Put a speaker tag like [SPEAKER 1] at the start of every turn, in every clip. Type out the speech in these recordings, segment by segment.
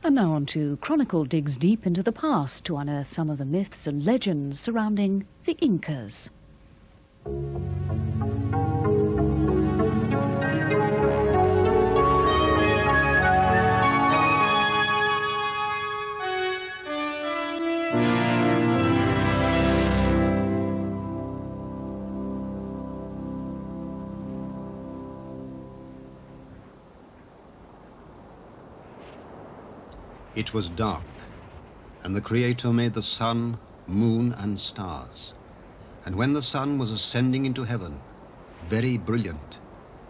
[SPEAKER 1] And now on to Chronicle digs deep into the past to unearth some of the myths and legends surrounding the Incas.
[SPEAKER 2] It was dark, and the Creator made the sun, moon, and stars. And when the sun was ascending into heaven, very brilliant,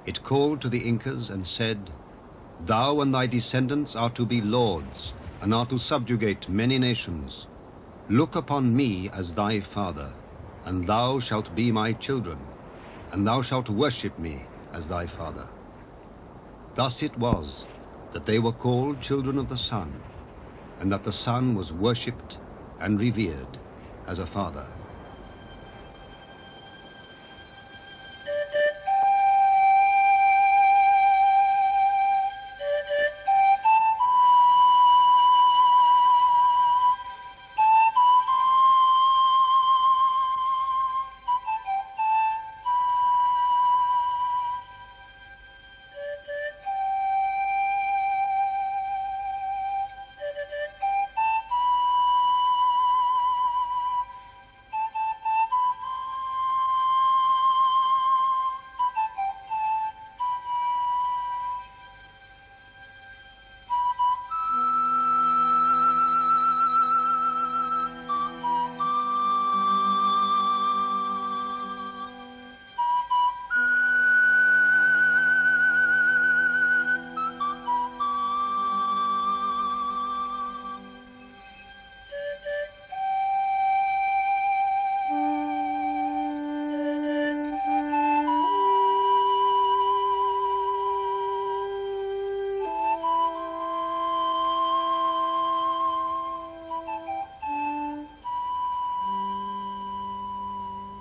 [SPEAKER 2] it called to the Incas and said, "Thou and thy descendants are to be lords, and are to subjugate many nations. Look upon me as thy father, and thou shalt be my children, and thou shalt worship me as thy father." Thus it was that they were called children of the sun, and that the sun was worshipped and revered as a father.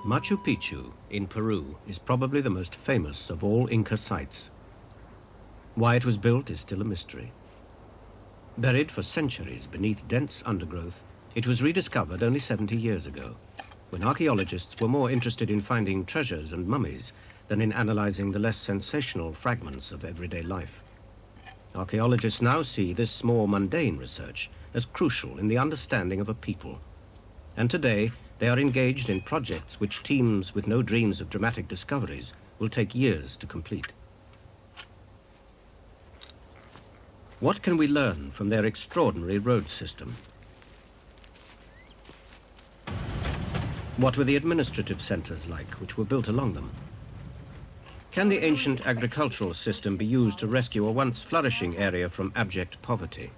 [SPEAKER 3] Machu Picchu in Peru is probably the most famous of all Inca sites. Why it was built is still a mystery. Buried for centuries beneath dense undergrowth, it was rediscovered only 70 years ago, when archaeologists were more interested in finding treasures and mummies than in analyzing the less sensational fragments of everyday life. Archaeologists now see this more mundane research as crucial in the understanding of a people. And today, they are engaged in projects which teams with no dreams of dramatic discoveries will take years to complete. What can we learn from their extraordinary road system? What were the administrative centers like which were built along them? Can the ancient agricultural system be used to rescue a once flourishing area from abject poverty?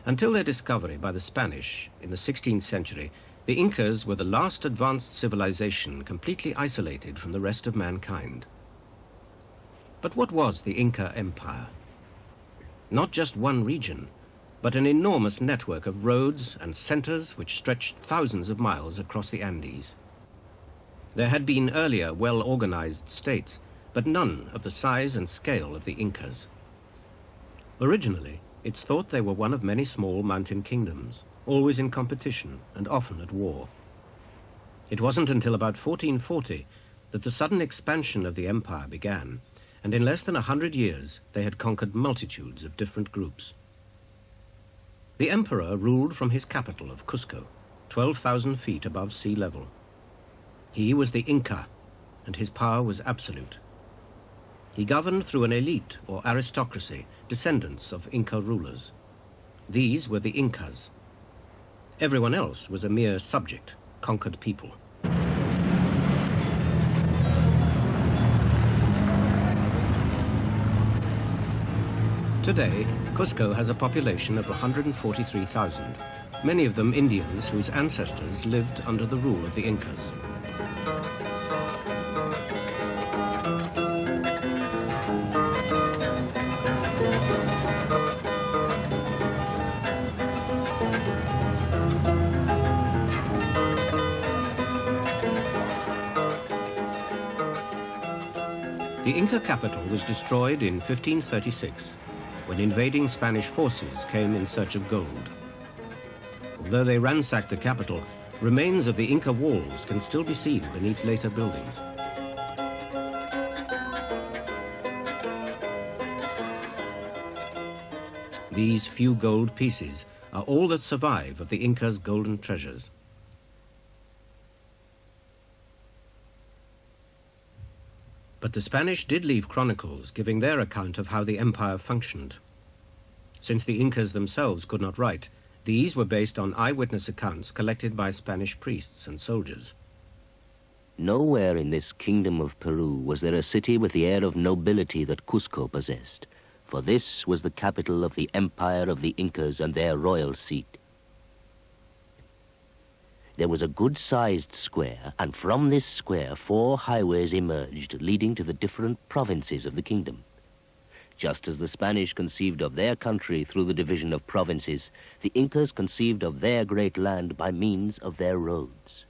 [SPEAKER 3] Until their discovery by the Spanish in the 16th century, the Incas were the last advanced civilization completely isolated from the rest of mankind. But what was the Inca Empire? Not just one region, but an enormous network of roads and centers which stretched thousands of miles across the Andes. There had been earlier well-organized states, but none of the size and scale of the Incas. Originally, it's thought they were one of many small mountain kingdoms, always in competition and often at war. It wasn't until about 1440 that the sudden expansion of the empire began, and in less than 100 years they had conquered multitudes of different groups. The emperor ruled from his capital of Cusco, 12,000 feet above sea level. He was the Inca, and his power was absolute. He governed through an elite or aristocracy, descendants of Inca rulers. These were the Incas. Everyone else was a mere subject, conquered people. Today, Cusco has a population of 143,000, many of them Indians whose ancestors lived under the rule of the Incas. The Inca capital was destroyed in 1536, when invading Spanish forces came in search of gold. Although they ransacked the capital, remains of the Inca walls can still be seen beneath later buildings. These few gold pieces are all that survive of the Incas' golden treasures. But the Spanish did leave chronicles giving their account of how the empire functioned. Since the Incas themselves could not write, these were based on eyewitness accounts collected by Spanish priests and soldiers.
[SPEAKER 4] Nowhere in this kingdom of Peru was there a city with the air of nobility that Cusco possessed, for this was the capital of the empire of the Incas and their royal seat. There was a good-sized square, and from this square 4 highways emerged, leading to the different provinces of the kingdom. Just as the Spanish conceived of their country through the division of provinces, the Incas conceived of their great land by means of their roads.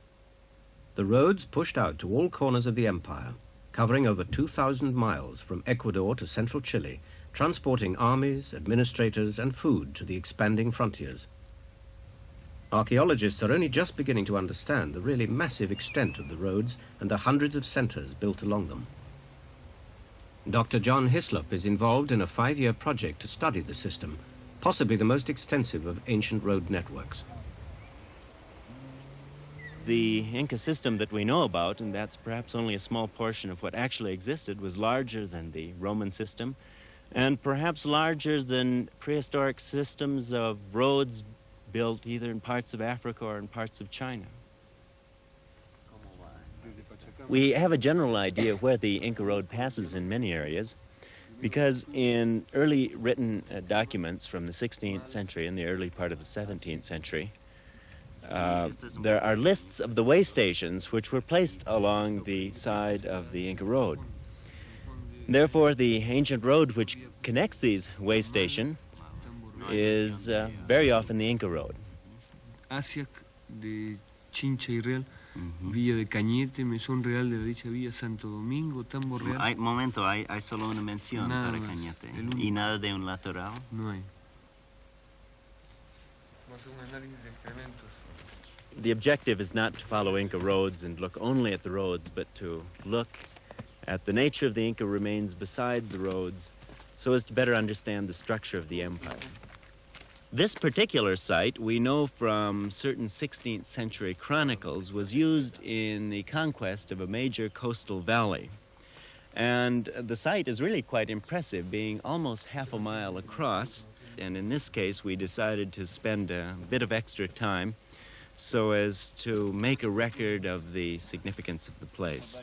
[SPEAKER 3] The roads pushed out to all corners of the empire, covering over 2,000 miles from Ecuador to central Chile, transporting armies, administrators, and food to the expanding frontiers. Archaeologists are only just beginning to understand the really massive extent of the roads and the hundreds of centers built along them. Dr. John Hislop is involved in a 5-year project to study the system, possibly the most extensive of ancient road networks.
[SPEAKER 5] The Inca system that we know about, and that's perhaps only a small portion of what actually existed, was larger than the Roman system, and perhaps larger than prehistoric systems of roads built either in parts of Africa or in parts of China. We have a general idea of where the Inca Road passes in many areas, because in early written documents from the 16th century and the early part of the 17th century, there are lists of the way stations which were placed along the side of the Inca Road. Therefore, the ancient road which connects these way stations is very often the Inca Road.
[SPEAKER 6] Hacia de Chincha y Real, Villa de Cañete, Mesón Real de dicha villa, Santo Domingo, Tambo Real.
[SPEAKER 5] Hay momento, hay solo una mención para Cañete. ¿Y nada de un lateral?
[SPEAKER 6] No hay.
[SPEAKER 5] The objective is not to follow Inca roads and look only at the roads, but to look at the nature of the Inca remains beside the roads so as to better understand the structure of the empire. This particular site, we know from certain 16th century chronicles, was used in the conquest of a major coastal valley. And the site is really quite impressive, being almost half a mile across. And in this case, we decided to spend a bit of extra time so as to make a record of the significance of the place.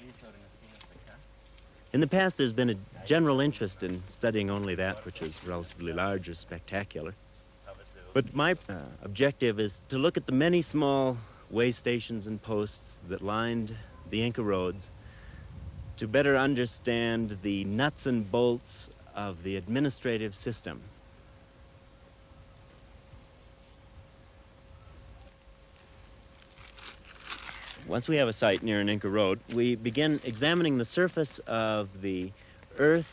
[SPEAKER 5] In the past, there's been a general interest in studying only that which is relatively large or spectacular. But my objective is to look at the many small way stations and posts that lined the Inca roads to better understand the nuts and bolts of the administrative system. Once we have a site near an Inca road, we begin examining the surface of the earth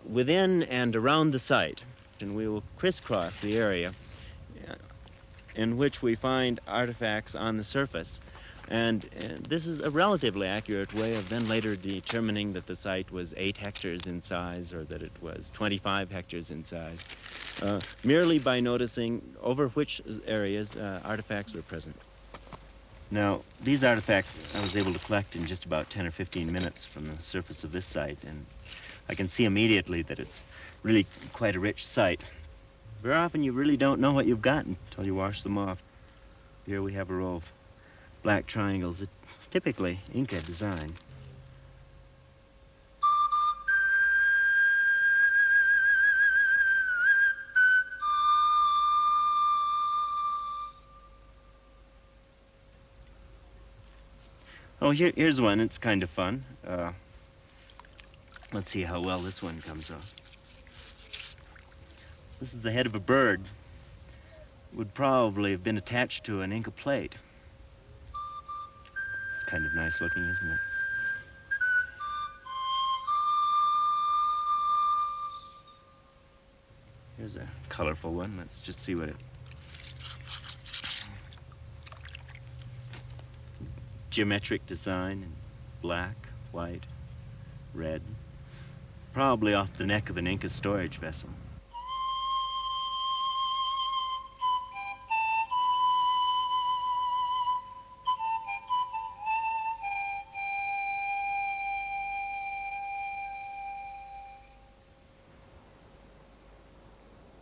[SPEAKER 5] within and around the site. And we will crisscross the area in which we find artifacts on the surface. And this is a relatively accurate way of then later determining that the site was 8 hectares in size or that it was 25 hectares in size, merely by noticing over which areas artifacts were present. Now, these artifacts I was able to collect in just about 10 or 15 minutes from the surface of this site, and I can see immediately that it's really quite a rich site. Very often you really don't know what you've got until you wash them off. Here we have a row of black triangles, typically Inca design. Oh, here's one. It's kind of fun. Let's see how well this one comes off. This is the head of a bird. Would probably have been attached to an Inca plate. It's kind of nice looking, isn't it? Here's a colorful one. Let's just see what it... Geometric design in black, white, red. Probably off the neck of an Inca storage vessel.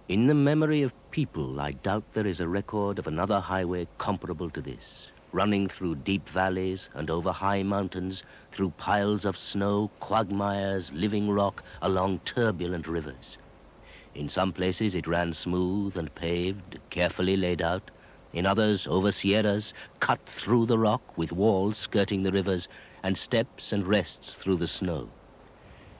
[SPEAKER 4] In the memory of people, I doubt there is a record of another highway comparable to this, running through deep valleys and over high mountains, through piles of snow, quagmires, living rock, along turbulent rivers. In some places it ran smooth and paved, carefully laid out. In others, over sierras, cut through the rock with walls skirting the rivers and steps and rests through the snow.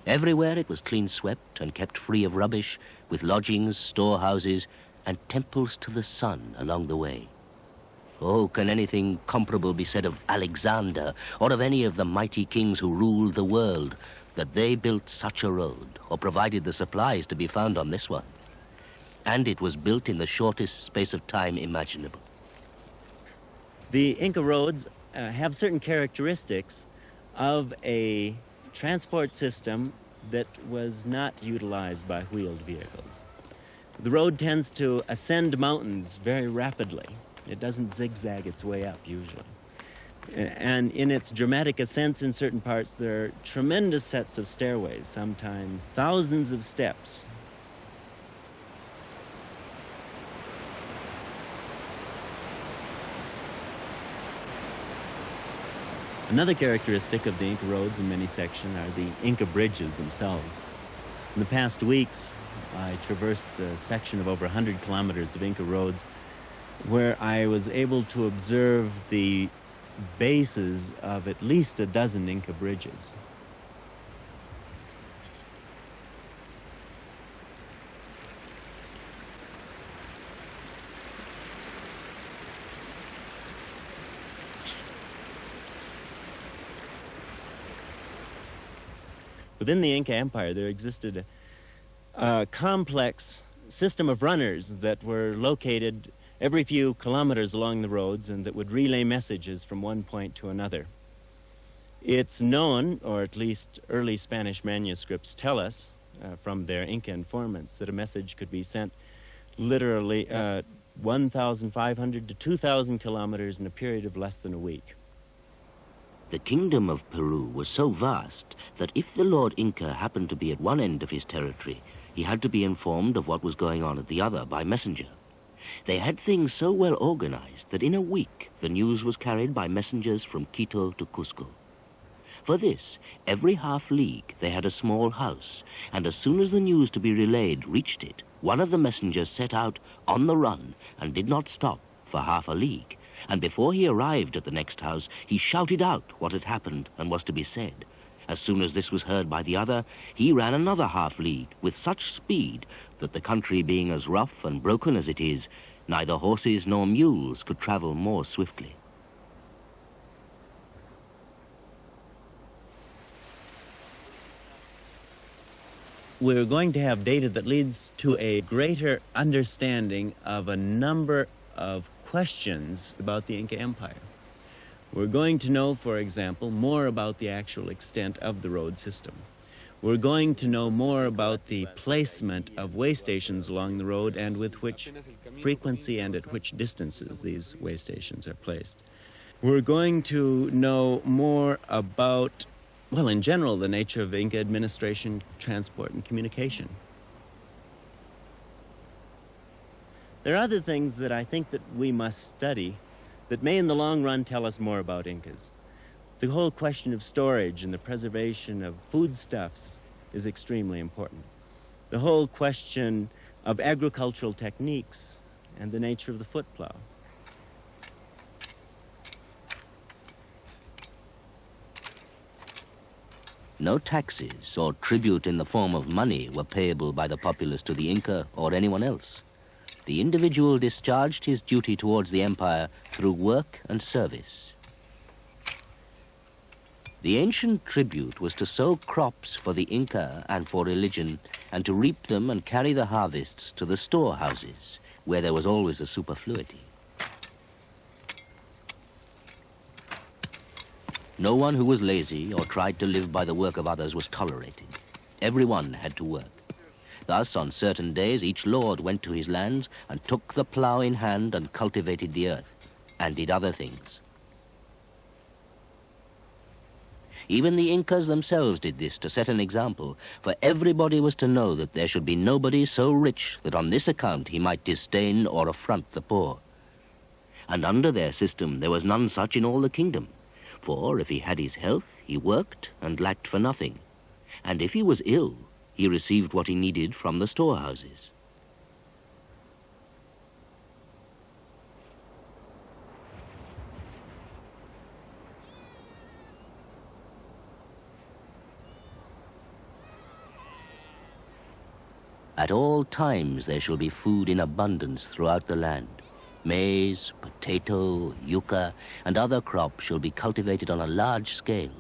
[SPEAKER 4] Everywhere it was clean swept and kept free of rubbish, with lodgings, storehouses, and temples to the sun along the way. Oh, can anything comparable be said of Alexander or of any of the mighty kings who ruled the world, that they built such a road or provided the supplies to be found on this one? And it was built in the shortest space of time imaginable.
[SPEAKER 5] The Inca roads have certain characteristics of a transport system that was not utilized by wheeled vehicles. The road tends to ascend mountains very rapidly. It doesn't zigzag its way up, usually. And in its dramatic ascents in certain parts, there are tremendous sets of stairways, sometimes thousands of steps. Another characteristic of the Inca roads in many sections are the Inca bridges themselves. In the past weeks, I traversed a section of over 100 kilometers of Inca roads where I was able to observe the bases of at least a dozen Inca bridges. Within the Inca Empire, there existed a complex system of runners that were located every few kilometers along the roads and that would relay messages from one point to another. It's known, or at least early Spanish manuscripts tell us from their Inca informants, that a message could be sent literally 1,500 to 2,000 kilometers in a period of less than a week.
[SPEAKER 4] The kingdom of Peru was so vast that if the Lord Inca happened to be at one end of his territory, he had to be informed of what was going on at the other by messenger. They had things so well organized that in a week the news was carried by messengers from Quito to Cusco. For this, every half-league they had a small house, and as soon as the news to be relayed reached it, one of the messengers set out on the run and did not stop for half a league. And before he arrived at the next house, he shouted out what had happened and was to be said. As soon as this was heard by the other, he ran another half-league with such speed that the country being as rough and broken as it is, neither horses nor mules could travel more swiftly.
[SPEAKER 5] We're going to have data that leads to a greater understanding of a number of questions about the Inca Empire. We're going to know, for example, more about the actual extent of the road system. We're going to know more about the placement of way stations along the road and with which frequency and at which distances these way stations are placed. We're going to know more about, well, in general, the nature of Inca administration, transport, and communication. There are other things that I think that we must study that may in the long run tell us more about Incas. The whole question of storage and the preservation of foodstuffs is extremely important. The whole question of agricultural techniques and the nature of the foot plow.
[SPEAKER 4] No taxes or tribute in the form of money were payable by the populace to the Inca or anyone else. The individual discharged his duty towards the empire through work and service. The ancient tribute was to sow crops for the Inca and for religion, and to reap them and carry the harvests to the storehouses, where there was always a superfluity. No one who was lazy or tried to live by the work of others was tolerated. Everyone had to work. Thus, on certain days, each lord went to his lands and took the plough in hand and cultivated the earth, and did other things. Even the Incas themselves did this to set an example, for everybody was to know that there should be nobody so rich that on this account he might disdain or affront the poor. And under their system there was none such in all the kingdom. For if he had his health, he worked and lacked for nothing. And if he was ill, he received what he needed from the storehouses. At all times there shall be food in abundance throughout the land. Maize, potato, yucca, and other crops shall be cultivated on a large scale.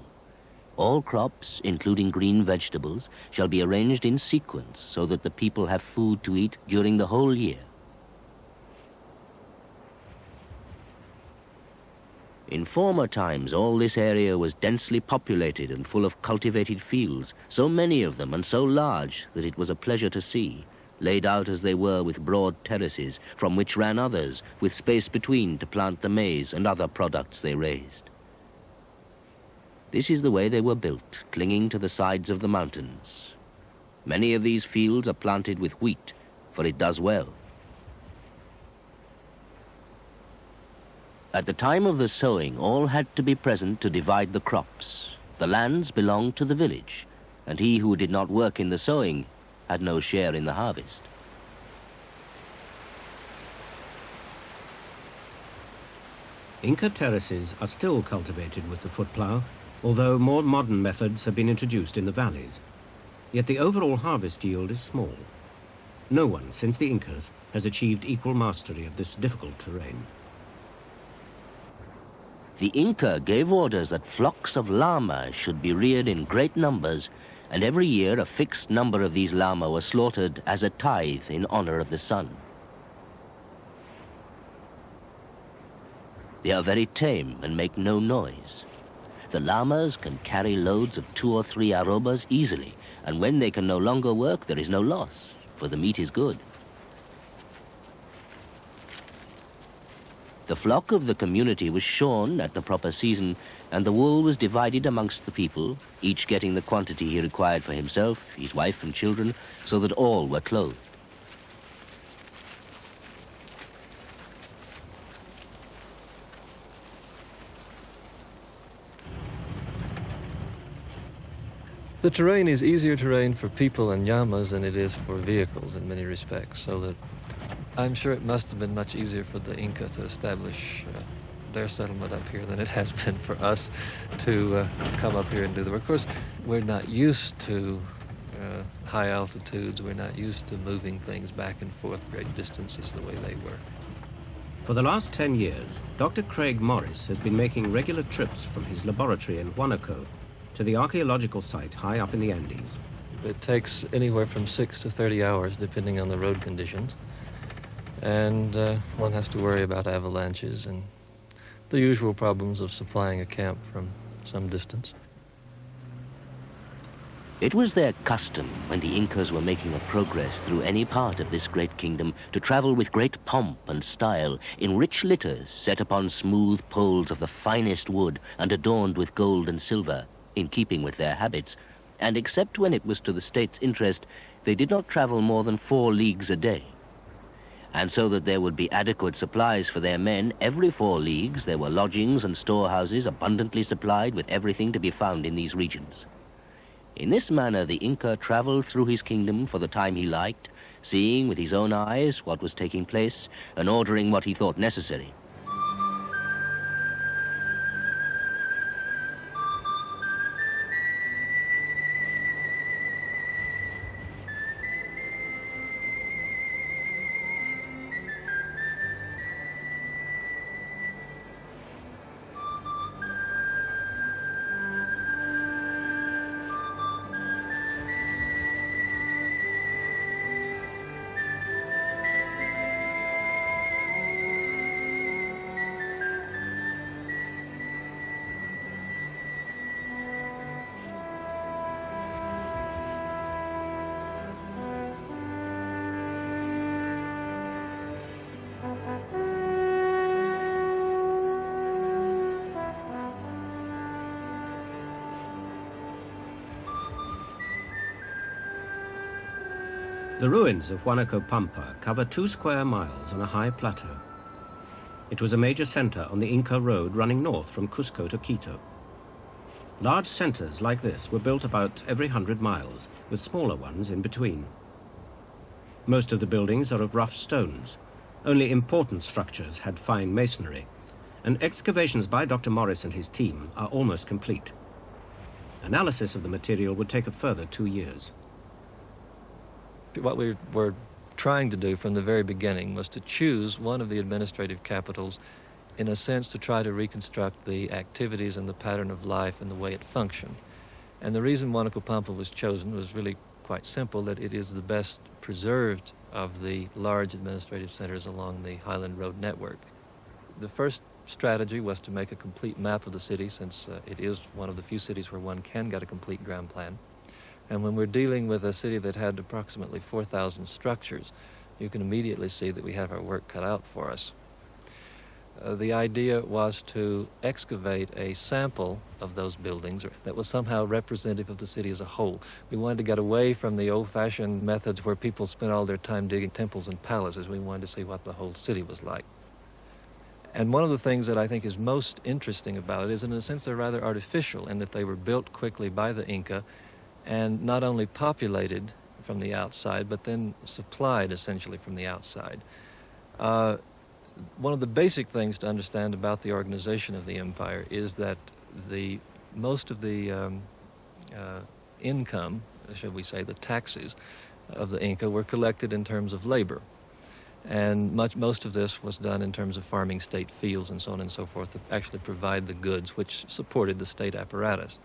[SPEAKER 4] All crops, including green vegetables, shall be arranged in sequence so that the people have food to eat during the whole year. In former times, all this area was densely populated and full of cultivated fields, so many of them and so large that it was a pleasure to see, laid out as they were with broad terraces, from which ran others, with space between to plant the maize and other products they raised. This is the way they were built, clinging to the sides of the mountains. Many of these fields are planted with wheat, for it does well. At the time of the sowing, all had to be present to divide the crops. The lands belonged to the village, and he who did not work in the sowing had no share in the harvest.
[SPEAKER 3] Inca terraces are still cultivated with the foot plough, although more modern methods have been introduced in the valleys. Yet the overall harvest yield is small. No one since the Incas has achieved equal mastery of this difficult terrain.
[SPEAKER 4] The Inca gave orders that flocks of llamas should be reared in great numbers, and every year a fixed number of these llama were slaughtered as a tithe in honor of the sun. They are very tame and make no noise. The llamas can carry loads of 2 or 3 arrobas easily, and when they can no longer work, there is no loss, for the meat is good. The flock of the community was shorn at the proper season, and the wool was divided amongst the people, each getting the quantity he required for himself, his wife and children, so that all were clothed.
[SPEAKER 7] The terrain is easier terrain for people and llamas than it is for vehicles in many respects, so that I'm sure it must have been much easier for the Inca to establish their settlement up here than it has been for us to come up here and do the work. Of course, we're not used to high altitudes. We're not used to moving things back and forth great distances the way they were.
[SPEAKER 3] For the last 10 years, Dr. Craig Morris has been making regular trips from his laboratory in Huánuco to the archaeological site high up in the Andes.
[SPEAKER 7] It takes anywhere from 6 to 30 hours, depending on the road conditions. And one has to worry about avalanches and the usual problems of supplying a camp from some distance.
[SPEAKER 4] It was their custom, when the Incas were making a progress through any part of this great kingdom, to travel with great pomp and style, in rich litters set upon smooth poles of the finest wood and adorned with gold and silver, in keeping with their habits, and except when it was to the state's interest, they did not travel more than 4 leagues a day. And so that there would be adequate supplies for their men, every 4 leagues there were lodgings and storehouses abundantly supplied with everything to be found in these regions. In this manner the Inca traveled through his kingdom for the time he liked, seeing with his own eyes what was taking place and ordering what he thought necessary.
[SPEAKER 3] The ruins of Huanaco Pampa cover 2 square miles on a high plateau. It was a major center on the Inca road running north from Cusco to Quito. Large centers like this were built about every 100 miles, with smaller ones in between. Most of the buildings are of rough stones. Only important structures had fine masonry, and excavations by Dr. Morris and his team are almost complete. Analysis of the material would take a further 2 years.
[SPEAKER 7] What we were trying to do from the very beginning was to choose one of the administrative capitals, in a sense to try to reconstruct the activities and the pattern of life and the way it functioned. And the reason Huanaco Pampa was chosen was really quite simple, that it is the best preserved of the large administrative centers along the Highland Road network. The first strategy was to make a complete map of the city, since it is one of the few cities where one can get a complete ground plan. And when we're dealing with a city that had approximately 4,000 structures, you can immediately see that we have our work cut out for us. The idea was to excavate a sample of those buildings that was somehow representative of the city as a whole. We wanted to get away from the old-fashioned methods where people spent all their time digging temples and palaces. We wanted to see what the whole city was like. And one of the things that I think is most interesting about it is, in a sense, they're rather artificial in that they were built quickly by the Inca and not only populated from the outside, but then supplied essentially from the outside. One of the basic things to understand about the organization of the empire is that most of the income, shall we say, the taxes of the Inca were collected in terms of labor. And most of this was done in terms of farming state fields and so on and so forth to actually provide the goods which supported the state apparatus.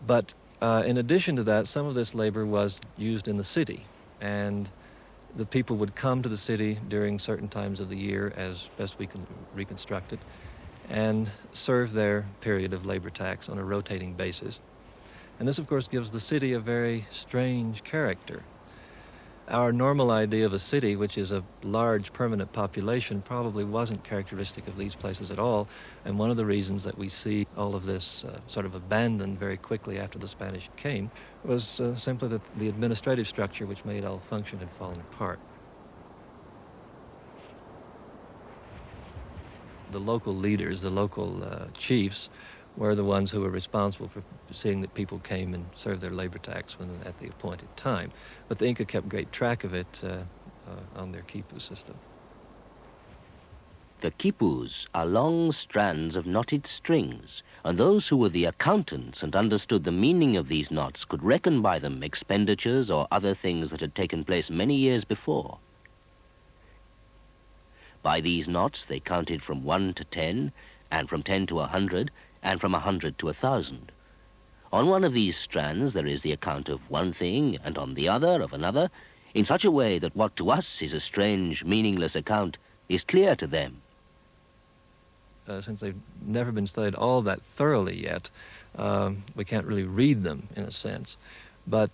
[SPEAKER 7] But in addition to that, some of this labor was used in the city, and the people would come to the city during certain times of the year, as best we can reconstruct it, and serve their period of labor tax on a rotating basis. And this, of course, gives the city a very strange character. Our normal idea of a city, which is a large permanent population, probably wasn't characteristic of these places at all. And one of the reasons that we see all of this sort of abandoned very quickly after the Spanish came was simply that the administrative structure which made it all function had fallen apart. The local leaders, the local chiefs, were the ones who were responsible for seeing that people came and served their labor tax when at the appointed time. But the Inca kept great track of it on their quipu system.
[SPEAKER 4] The quipus are long strands of knotted strings, and those who were the accountants and understood the meaning of these knots could reckon by them expenditures or other things that had taken place many years before. By these knots they counted from 1 to 10, and from 10 to 100, and from 100 to 1,000. On one of these strands there is the account of one thing, and on the other of another, in such a way that what to us is a strange, meaningless account is clear to them.
[SPEAKER 7] Since they've never been studied all that thoroughly yet, we can't really read them in a sense. But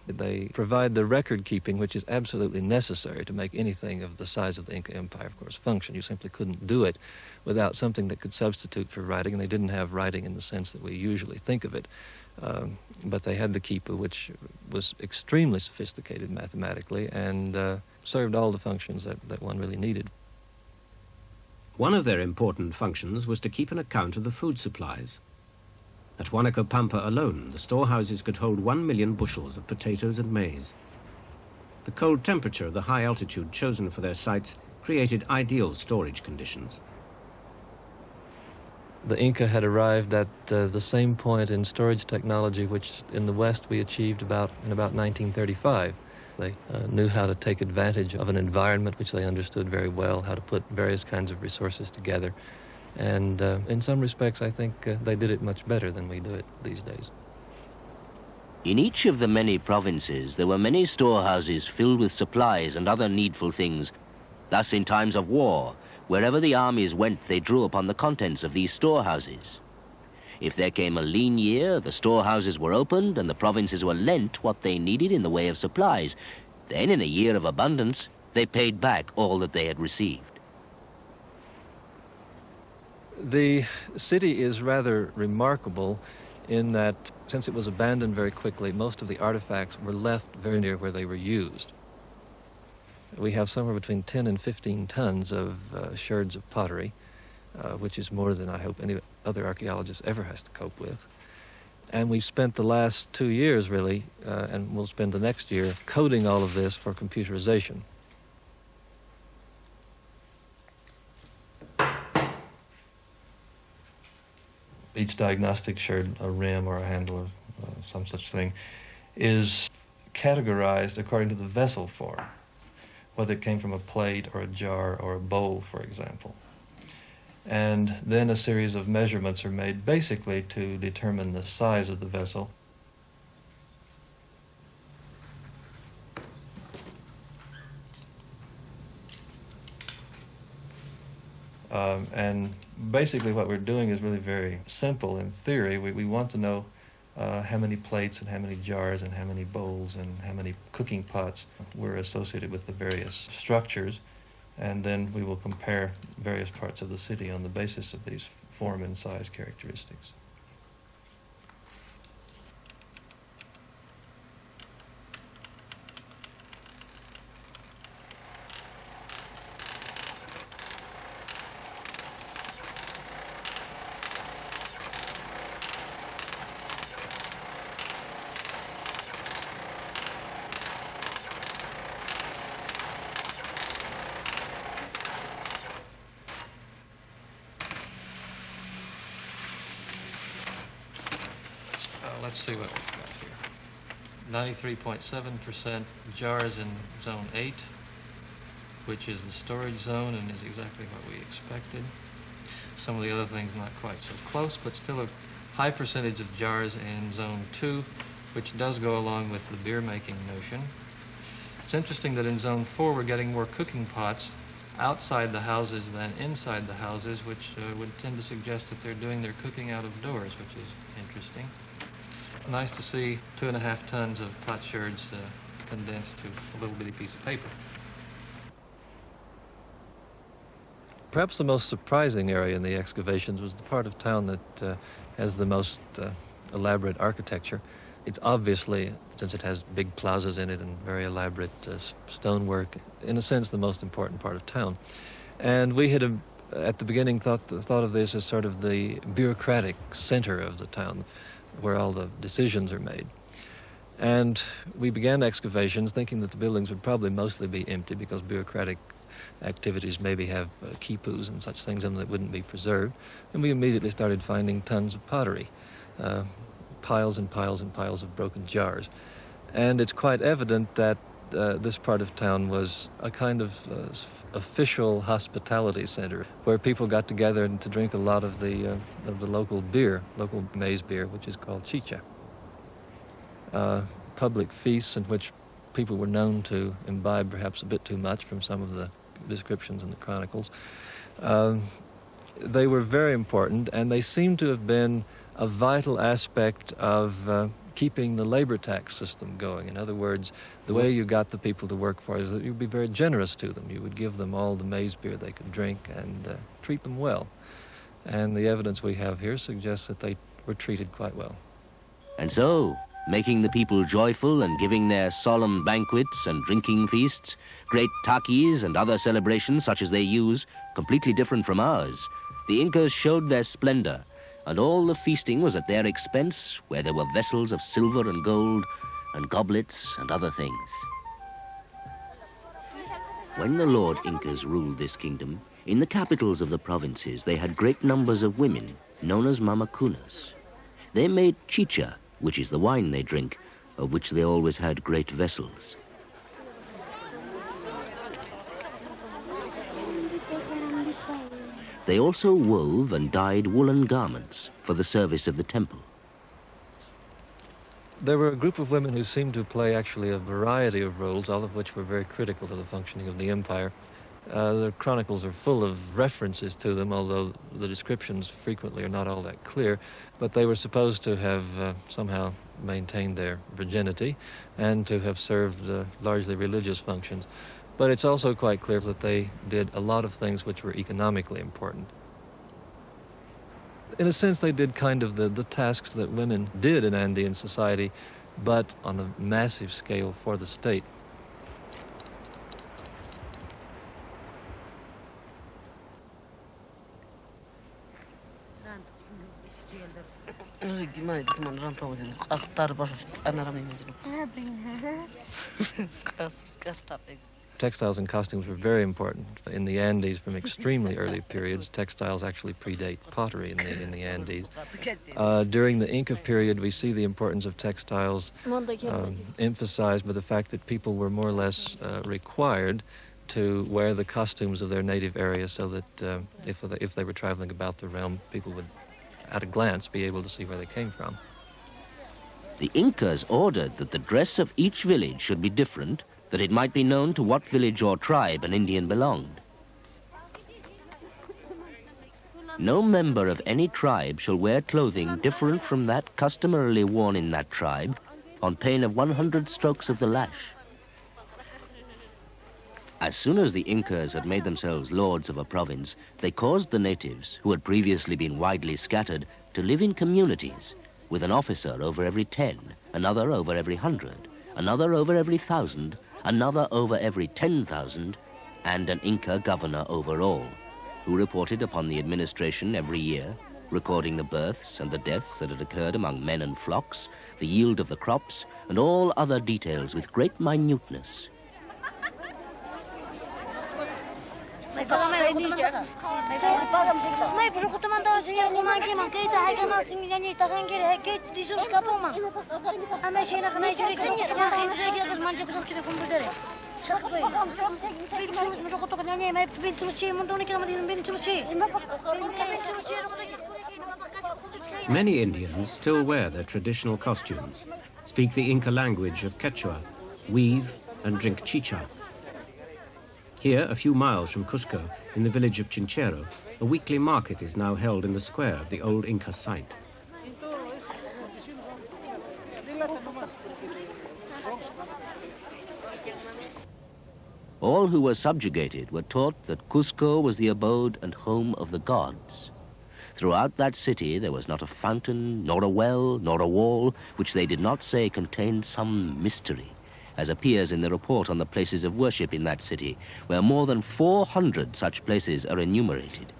[SPEAKER 7] they provide the record keeping which is absolutely necessary to make anything of the size of the Inca Empire, of course, function. You simply couldn't do it without something that could substitute for writing, and they didn't have writing in the sense that we usually think of it. But they had the quipu, which was extremely sophisticated mathematically and served all the functions that one really needed.
[SPEAKER 3] One of their important functions was to keep an account of the food supplies. At Huanaco Pampa alone, the storehouses could hold 1 million bushels of potatoes and maize. The cold temperature of the high altitude chosen for their sites created ideal storage conditions.
[SPEAKER 7] The Inca had arrived at the same point in storage technology which in the West we achieved in about 1935. They knew how to take advantage of an environment which they understood very well, how to put various kinds of resources together. And in some respects, I think they did it much better than we do it these days.
[SPEAKER 4] In each of the many provinces, there were many storehouses filled with supplies and other needful things. Thus, in times of war, wherever the armies went, they drew upon the contents of these storehouses. If there came a lean year, the storehouses were opened and the provinces were lent what they needed in the way of supplies. Then, in a year of abundance, they paid back all that they had received.
[SPEAKER 7] The city is rather remarkable in that, since it was abandoned very quickly, most of the artifacts were left very near where they were used. We have somewhere between 10 and 15 tons of sherds of pottery, which is more than I hope any other archaeologist ever has to cope with. And we've spent the last 2 years, really, and we'll spend the next year, coding all of this for computerization. Each diagnostic sherd, a rim or a handle or some such thing, is categorized according to the vessel form, whether it came from a plate or a jar or a bowl, for example. And then a series of measurements are made basically to determine the size of the vessel. And basically what we're doing is really very simple in theory. We want to know how many plates and how many jars and how many bowls and how many cooking pots were associated with the various structures. And then we will compare various parts of the city on the basis of these form and size characteristics. Let's see what we've got here. 93.7% jars in zone 8, which is the storage zone and is exactly what we expected. Some of the other things not quite so close, but still a high percentage of jars in zone 2, which does go along with the beer making notion. It's interesting that in zone 4 we're getting more cooking pots outside the houses than inside the houses, which would tend to suggest that they're doing their cooking out of doors, which is interesting. Nice to see 2.5 tons of potsherds condensed to a little bitty piece of paper. Perhaps the most surprising area in the excavations was the part of town that has the most elaborate architecture. It's obviously, since it has big plazas in it and very elaborate stonework, in a sense the most important part of town. And we had at the beginning thought of this as sort of the bureaucratic center of the town, where all the decisions are made. And we began excavations thinking that the buildings would probably mostly be empty because bureaucratic activities maybe have quipus and such things in them that wouldn't be preserved. And we immediately started finding tons of pottery, piles and piles and piles of broken jars. And it's quite evident that this part of town was a kind of official hospitality center where people got together to drink a lot of the local beer, local maize beer, which is called chicha. Public feasts in which people were known to imbibe perhaps a bit too much from some of the descriptions in the chronicles. They were very important, and they seem to have been a vital aspect of keeping the labor tax system going. In other words, the way you got the people to work for it is that you'd be very generous to them. You would give them all the maize beer they could drink and treat them well. And the evidence we have here suggests that they were treated quite well.
[SPEAKER 4] And so, making the people joyful and giving their solemn banquets and drinking feasts, great takis and other celebrations such as they use, completely different from ours, the Incas showed their splendor, and all the feasting was at their expense, where there were vessels of silver and gold, and goblets and other things. When the Lord Incas ruled this kingdom, in the capitals of the provinces they had great numbers of women, known as mamacunas. They made chicha, which is the wine they drink, of which they always had great vessels. They also wove and dyed woolen garments for the service of the temple.
[SPEAKER 7] There were a group of women who seemed to play actually a variety of roles, all of which were very critical to the functioning of the empire. The chronicles are full of references to them, although the descriptions frequently are not all that clear. But they were supposed to have somehow maintained their virginity and to have served largely religious functions. But it's also quite clear that they did a lot of things which were economically important. In a sense, they did kind of the tasks that women did in Andean society, but on a massive scale for the state. Textiles and costumes were very important. In the Andes, from extremely early periods, textiles actually predate pottery in the Andes. During the Inca period, we see the importance of textiles emphasized by the fact that people were more or less required to wear the costumes of their native area, so that if they were traveling about the realm, people would, at a glance, be able to see where they came from.
[SPEAKER 4] The Incas ordered that the dress of each village should be different, that it might be known to what village or tribe an Indian belonged. No member of any tribe shall wear clothing different from that customarily worn in that tribe, on pain of 100 strokes of the lash. As soon as the Incas had made themselves lords of a province, they caused the natives, who had previously been widely scattered, to live in communities, with an officer over every 10, another over every 100, another over every 1,000, another over every 10,000, and an Inca governor over all, who reported upon the administration every year, recording the births and the deaths that had occurred among men and flocks, the yield of the crops, and all other details with great minuteness.
[SPEAKER 3] Many Indians still wear their traditional costumes, speak the Inca language of Quechua, weave and drink chicha. Here, a few miles from Cusco, in the village of Chinchero, a weekly market is now held in the square of the old Inca site.
[SPEAKER 4] All who were subjugated were taught that Cusco was the abode and home of the gods. Throughout that city there was not a fountain, nor a well, nor a wall, which they did not say contained some mystery, as appears in the report on the places of worship in that city, where more than 400 such places are enumerated.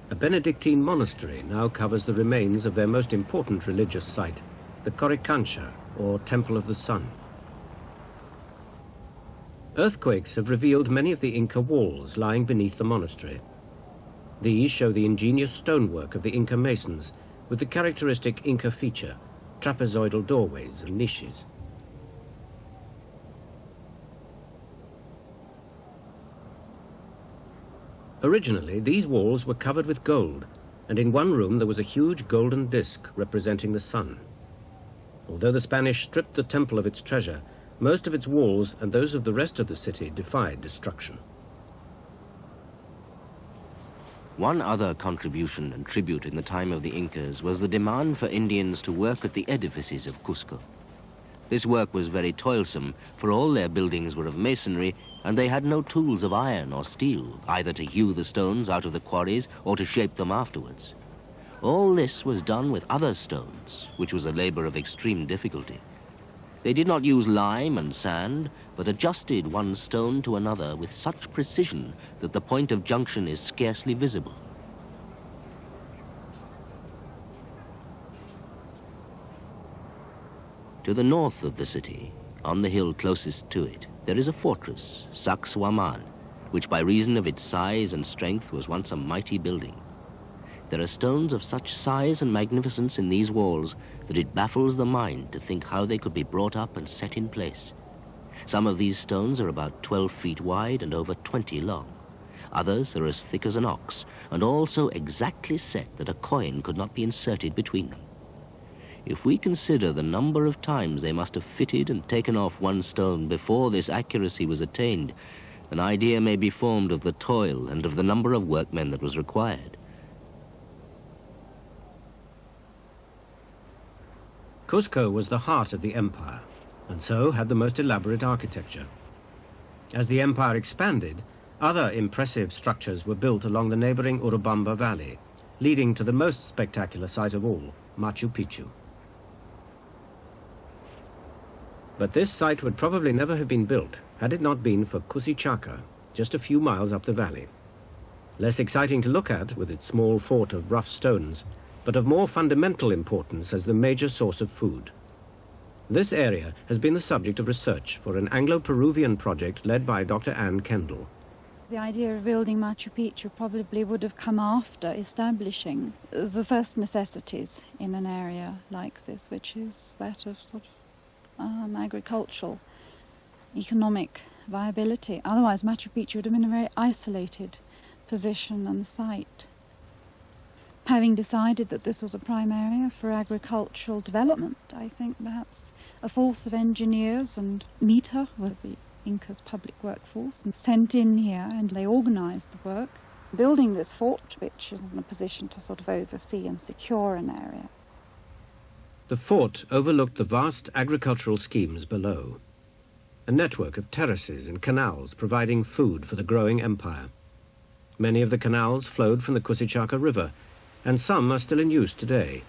[SPEAKER 3] A Benedictine monastery now covers the remains of their most important religious site, the Coricancha, or Temple of the Sun. Earthquakes have revealed many of the Inca walls lying beneath the monastery. These show the ingenious stonework of the Inca masons, with the characteristic Inca feature, trapezoidal doorways and niches. Originally, these walls were covered with gold, and in one room there was a huge golden disc representing the sun. Although the Spanish stripped the temple of its treasure, most of its walls and those of the rest of the city defied destruction.
[SPEAKER 4] One other contribution and tribute in the time of the Incas was the demand for Indians to work at the edifices of Cusco. This work was very toilsome, for all their buildings were of masonry, and they had no tools of iron or steel, either to hew the stones out of the quarries or to shape them afterwards. All this was done with other stones, which was a labor of extreme difficulty. They did not use lime and sand, but adjusted one stone to another with such precision that the point of junction is scarcely visible. To the north of the city, on the hill closest to it, there is a fortress, Sacsayhuaman, which by reason of its size and strength was once a mighty building. There are stones of such size and magnificence in these walls that it baffles the mind to think how they could be brought up and set in place. Some of these stones are about 12 feet wide and over 20 long. Others are as thick as an ox, and all so exactly set that a coin could not be inserted between them. If we consider the number of times they must have fitted and taken off one stone before this accuracy was attained, an idea may be formed of the toil and of the number of workmen that was required.
[SPEAKER 3] Cusco was the heart of the empire, and so had the most elaborate architecture. As the empire expanded, other impressive structures were built along the neighboring Urubamba Valley, leading to the most spectacular sight of all, Machu Picchu. But this site would probably never have been built had it not been for Cusichaca, just a few miles up the valley. less exciting to look at with its small fort of rough stones, but of more fundamental importance as the major source of food. This area has been the subject of research for an Anglo-Peruvian project led by Dr. Anne Kendall.
[SPEAKER 8] The idea of building Machu Picchu probably would have come after establishing the first necessities in an area like this, which is that of sort of agricultural, economic viability. Otherwise, Machu Picchu would have been a very isolated position and site. Having decided that this was a prime area for agricultural development, I think perhaps a force of engineers and META was the Incas' public workforce, and sent in here, and they organised the work, building this fort, which is in a position to sort of oversee and secure an area.
[SPEAKER 3] The fort overlooked the vast agricultural schemes below, a network of terraces and canals providing food for the growing empire. Many of the canals flowed from the Cusichaca River, and some are still in use today,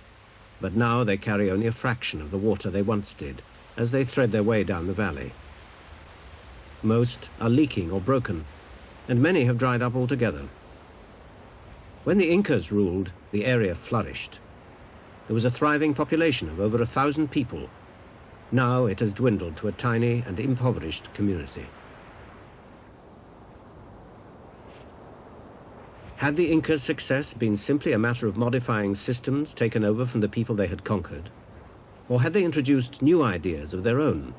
[SPEAKER 3] but now they carry only a fraction of the water they once did as they thread their way down the valley. Most are leaking or broken, and many have dried up altogether. When the Incas ruled, the area flourished. There was a thriving population of over 1,000 people. Now it has dwindled to a tiny and impoverished community. Had the Incas' success been simply a matter of modifying systems taken over from the people they had conquered? Or had they introduced new ideas of their own?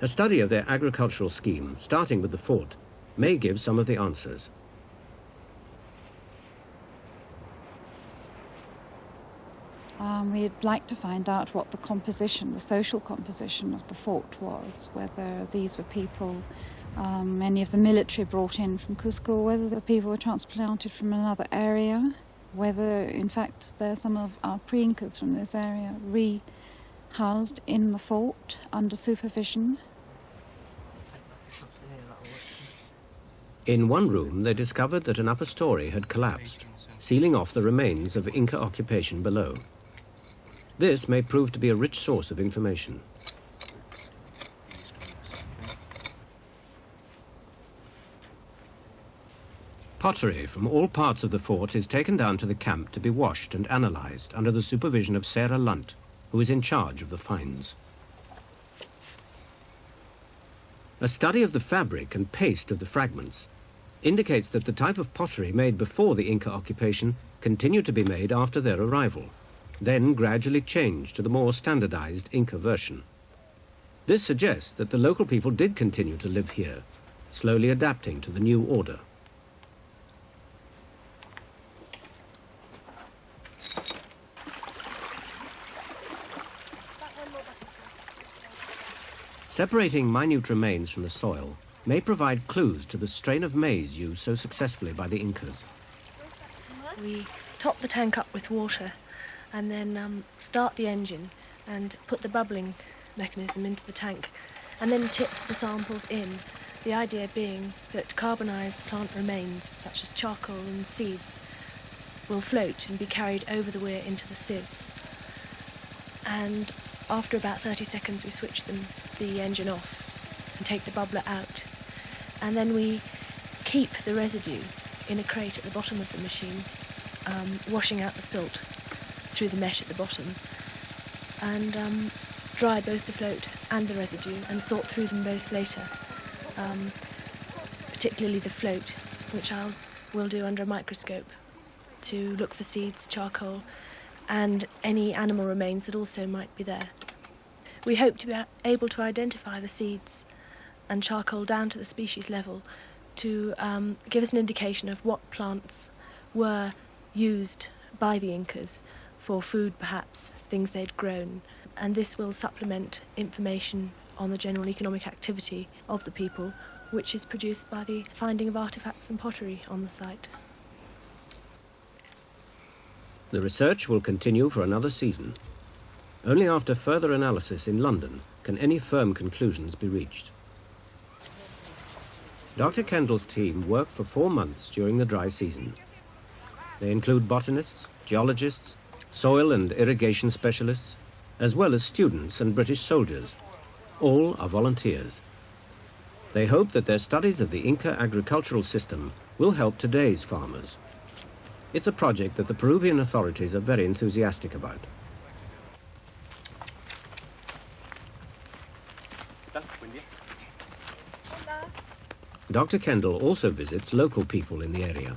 [SPEAKER 3] A study of their agricultural scheme, starting with the fort, may give some of the answers.
[SPEAKER 8] We'd like to find out what the composition, the social composition of the fort was, whether these were people, many of the military brought in from Cusco, whether the people were transplanted from another area, whether in fact there are some of our pre-Incas from this area re-housed in the fort under supervision.
[SPEAKER 3] In one room, they discovered that an upper story had collapsed, sealing off the remains of Inca occupation below. This may prove to be a rich source of information. Pottery from all parts of the fort is taken down to the camp to be washed and analysed under the supervision of Sarah Lunt, who is in charge of the finds. A study of the fabric and paste of the fragments indicates that the type of pottery made before the Inca occupation continued to be made after their arrival, then gradually changed to the more standardized Inca version. This suggests that the local people did continue to live here, slowly adapting to the new order. Separating minute remains from the soil may provide clues to the strain of maize used so successfully by the Incas.
[SPEAKER 9] We top the tank up with water and then start the engine and put the bubbling mechanism into the tank and then tip the samples in, the idea being that carbonized plant remains such as charcoal and seeds will float and be carried over the weir into the sieves. And after about 30 seconds we switch the engine off and take the bubbler out, and then we keep the residue in a crate at the bottom of the machine, washing out the silt through the mesh at the bottom, and dry both the float and the residue and sort through them both later, particularly the float, which will do under a microscope to look for seeds, charcoal, and any animal remains that also might be there. We hope to be able to identify the seeds and charcoal down to the species level to give us an indication of what plants were used by the Incas for food, perhaps, things they'd grown. And this will supplement information on the general economic activity of the people, which is produced by the finding of artefacts and pottery on the site.
[SPEAKER 3] The research will continue for another season. Only after further analysis in London can any firm conclusions be reached. Dr. Kendall's team work for 4 months during the dry season. They include botanists, geologists, soil and irrigation specialists, as well as students and British soldiers. All are volunteers. They hope that their studies of the Inca agricultural system will help today's farmers. It's a project that the Peruvian authorities are very enthusiastic about. Dr. Kendall also visits local people in the area.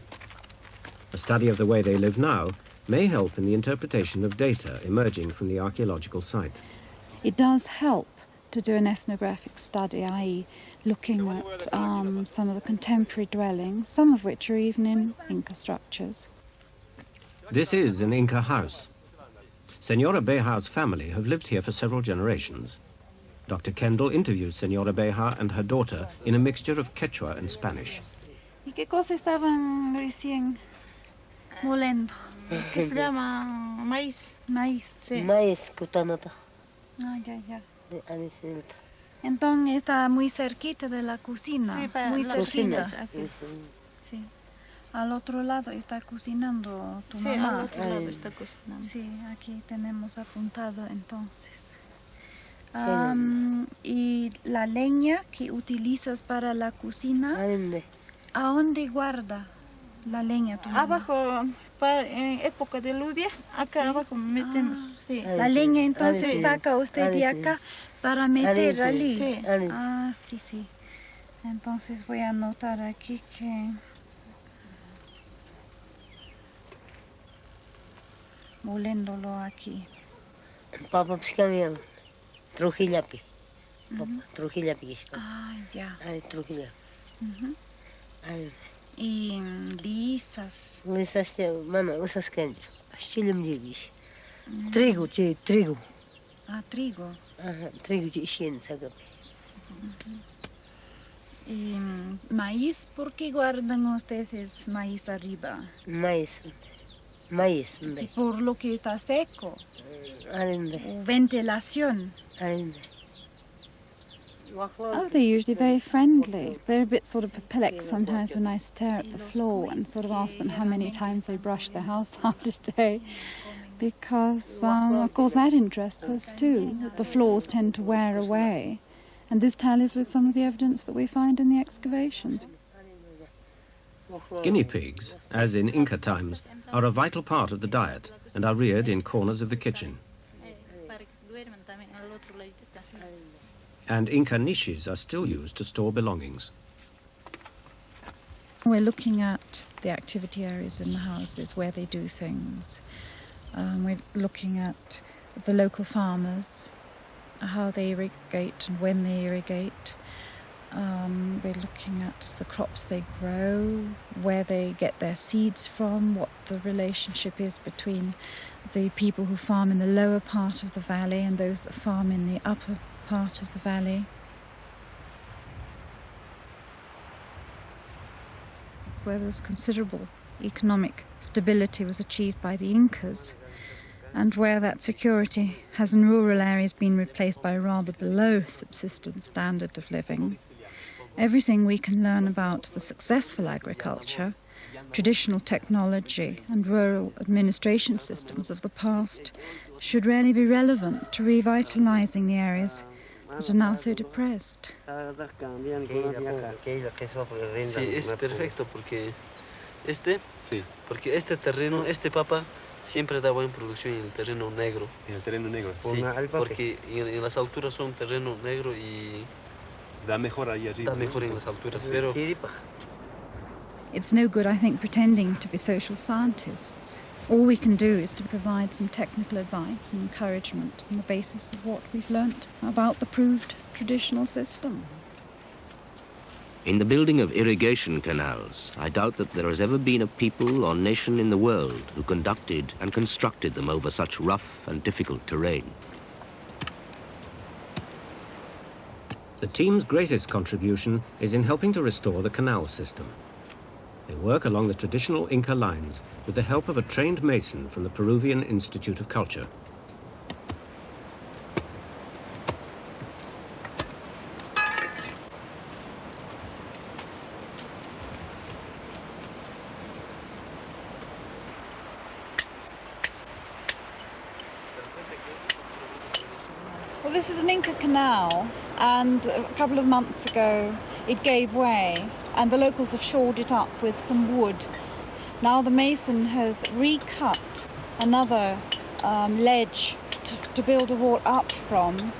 [SPEAKER 3] A study of the way they live now may help in the interpretation of data emerging from the archaeological site.
[SPEAKER 8] It does help to do an ethnographic study, i.e. looking at some of the contemporary dwellings, some of which are even in Inca structures.
[SPEAKER 3] This is an Inca house. Senora Beja's family have lived here for several generations. Dr. Kendall interviews Senora Beja and her daughter in a mixture of Quechua and Spanish.
[SPEAKER 8] ¿Y qué cosa estaban recién molendo?
[SPEAKER 10] Que se llama maíz.
[SPEAKER 8] Maíz.
[SPEAKER 10] Sí. Maíz, cutanata.
[SPEAKER 8] Ah, ya. Entonces está muy cerquita de la cocina.
[SPEAKER 10] Sí,
[SPEAKER 8] muy cerquita.
[SPEAKER 10] Sí.
[SPEAKER 8] Al otro lado está cocinando tu mamá.
[SPEAKER 10] Sí, al otro lado está cocinando.
[SPEAKER 8] Sí, aquí tenemos apuntado entonces. Y la leña que utilizas para la cocina, ¿a dónde guarda la leña tu mamá?
[SPEAKER 10] Abajo, en época de lluvia, acá
[SPEAKER 8] ¿Sí?
[SPEAKER 10] abajo metemos. Sí.
[SPEAKER 8] La leña entonces
[SPEAKER 10] Sí.
[SPEAKER 8] saca usted de acá para meter allí.
[SPEAKER 10] Sí.
[SPEAKER 8] Ah, sí. Entonces voy a anotar aquí que moléndolo aquí.
[SPEAKER 10] Papa piscamian. Trujillapi. Trujillapi.
[SPEAKER 8] Ah, ya.
[SPEAKER 10] Trujillapi.
[SPEAKER 8] Y lisas.
[SPEAKER 10] Lisas, mana, lisas canjo. Chilim dirbish. Trigo, trigo.
[SPEAKER 8] Ah, trigo.
[SPEAKER 10] Ajá, trigo de chien, sagapi.
[SPEAKER 8] Y maíz, ¿por qué guardan ustedes maíz arriba?
[SPEAKER 10] Maíz.
[SPEAKER 8] Sí, por lo que está seco.
[SPEAKER 10] Alinde.
[SPEAKER 8] Ventilación.
[SPEAKER 10] Alinde.
[SPEAKER 8] Oh, they're usually very friendly. They're a bit sort of perplexed sometimes when I stare at the floor and sort of ask them how many times they brush their house out a day. Because, of course, that interests us too. The floors tend to wear away. And this tallies with some of the evidence that we find in the excavations.
[SPEAKER 3] Guinea pigs, as in Inca times, are a vital part of the diet and are reared in corners of the kitchen. And Inca niches are still used to store belongings.
[SPEAKER 8] We're looking at the activity areas in the houses where they do things. We're looking at the local farmers, how they irrigate and when they irrigate. We're looking at the crops they grow, where they get their seeds from, what the relationship is between the people who farm in the lower part of the valley and those that farm in the upper part of the valley. Where there's considerable economic stability was achieved by the Incas, and where that security has in rural areas been replaced by a rather below subsistence standard of living. Everything we can learn about the successful agriculture, traditional technology and rural administration systems of the past should really be relevant to revitalizing the areas that are now so depressed.
[SPEAKER 11] Sí, es perfecto porque este terreno, este papa siempre da buena producción en el terreno negro.
[SPEAKER 12] En el terreno negro.
[SPEAKER 11] Sí, porque en las alturas son terreno negro y
[SPEAKER 12] da mejor ahí arriba.
[SPEAKER 11] Da mejor en las alturas, pero
[SPEAKER 8] it's no good, I think, pretending to be social scientists. All we can do is to provide some technical advice and encouragement on the basis of what we've learnt about the proved traditional system.
[SPEAKER 4] In the building of irrigation canals, I doubt that there has ever been a people or nation in the world who conducted and constructed them over such rough and difficult terrain.
[SPEAKER 3] The team's greatest contribution is in helping to restore the canal system. They work along the traditional Inca lines with the help of a trained mason from the Peruvian Institute of Culture.
[SPEAKER 8] this is an Inca canal, and a couple of months ago it gave way, and the locals have shored it up with some wood. Now the mason has recut another ledge to build a wall up from,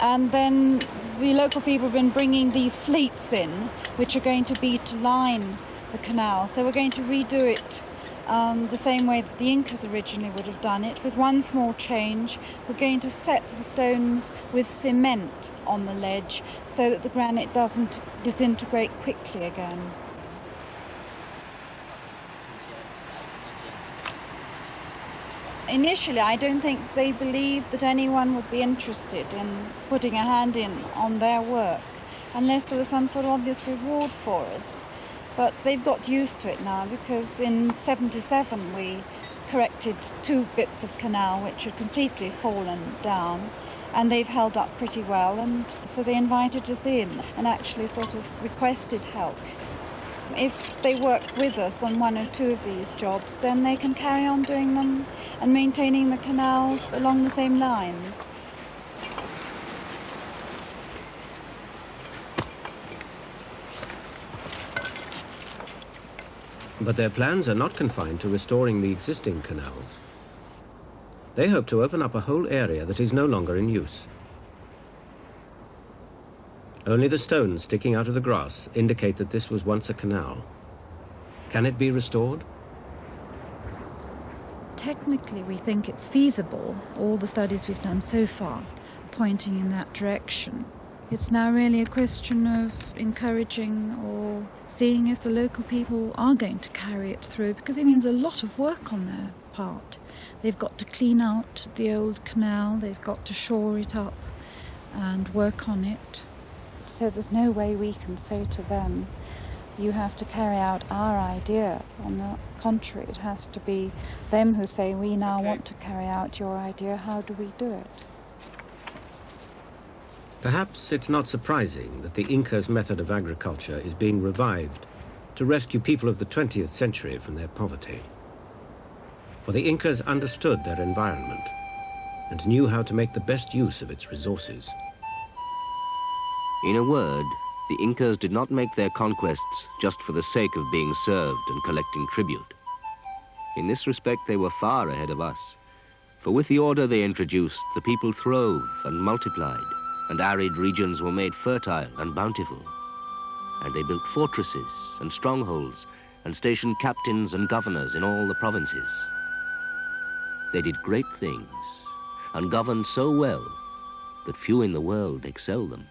[SPEAKER 8] and then the local people have been bringing these slates in, which are going to be to line the canal. So we're going to redo it the same way that the Incas originally would have done it, with one small change. We're going to set the stones with cement on the ledge so that the granite doesn't disintegrate quickly again. Initially, I don't think they believed that anyone would be interested in putting a hand in on their work unless there was some sort of obvious reward for us. But they've got used to it now, because in '77 we corrected 2 bits of canal which had completely fallen down, and they've held up pretty well, and so they invited us in and actually sort of requested help. If they work with us on 1 or 2 of these jobs, then they can carry on doing them and maintaining the canals along the same lines.
[SPEAKER 3] But their plans are not confined to restoring the existing canals. They hope to open up a whole area that is no longer in use. Only the stones sticking out of the grass indicate that this was once a canal. Can it be restored?
[SPEAKER 8] Technically, we think it's feasible. All the studies we've done so far pointing in that direction. It's now really a question of encouraging or seeing if the local people are going to carry it through, because it means a lot of work on their part. They've got to clean out the old canal, they've got to shore it up and work on it. So there's no way we can say to them, you have to carry out our idea. On the contrary, it has to be them who say, we now want to carry out your idea, how do we do it?
[SPEAKER 3] Perhaps it's not surprising that the Incas' method of agriculture is being revived to rescue people of the 20th century from their poverty. For the Incas understood their environment and knew how to make the best use of its resources.
[SPEAKER 4] In a word, the Incas did not make their conquests just for the sake of being served and collecting tribute. In this respect, they were far ahead of us, for with the order they introduced, the people throve and multiplied, and arid regions were made fertile and bountiful. And they built fortresses and strongholds and stationed captains and governors in all the provinces. They did great things and governed so well that few in the world excel them.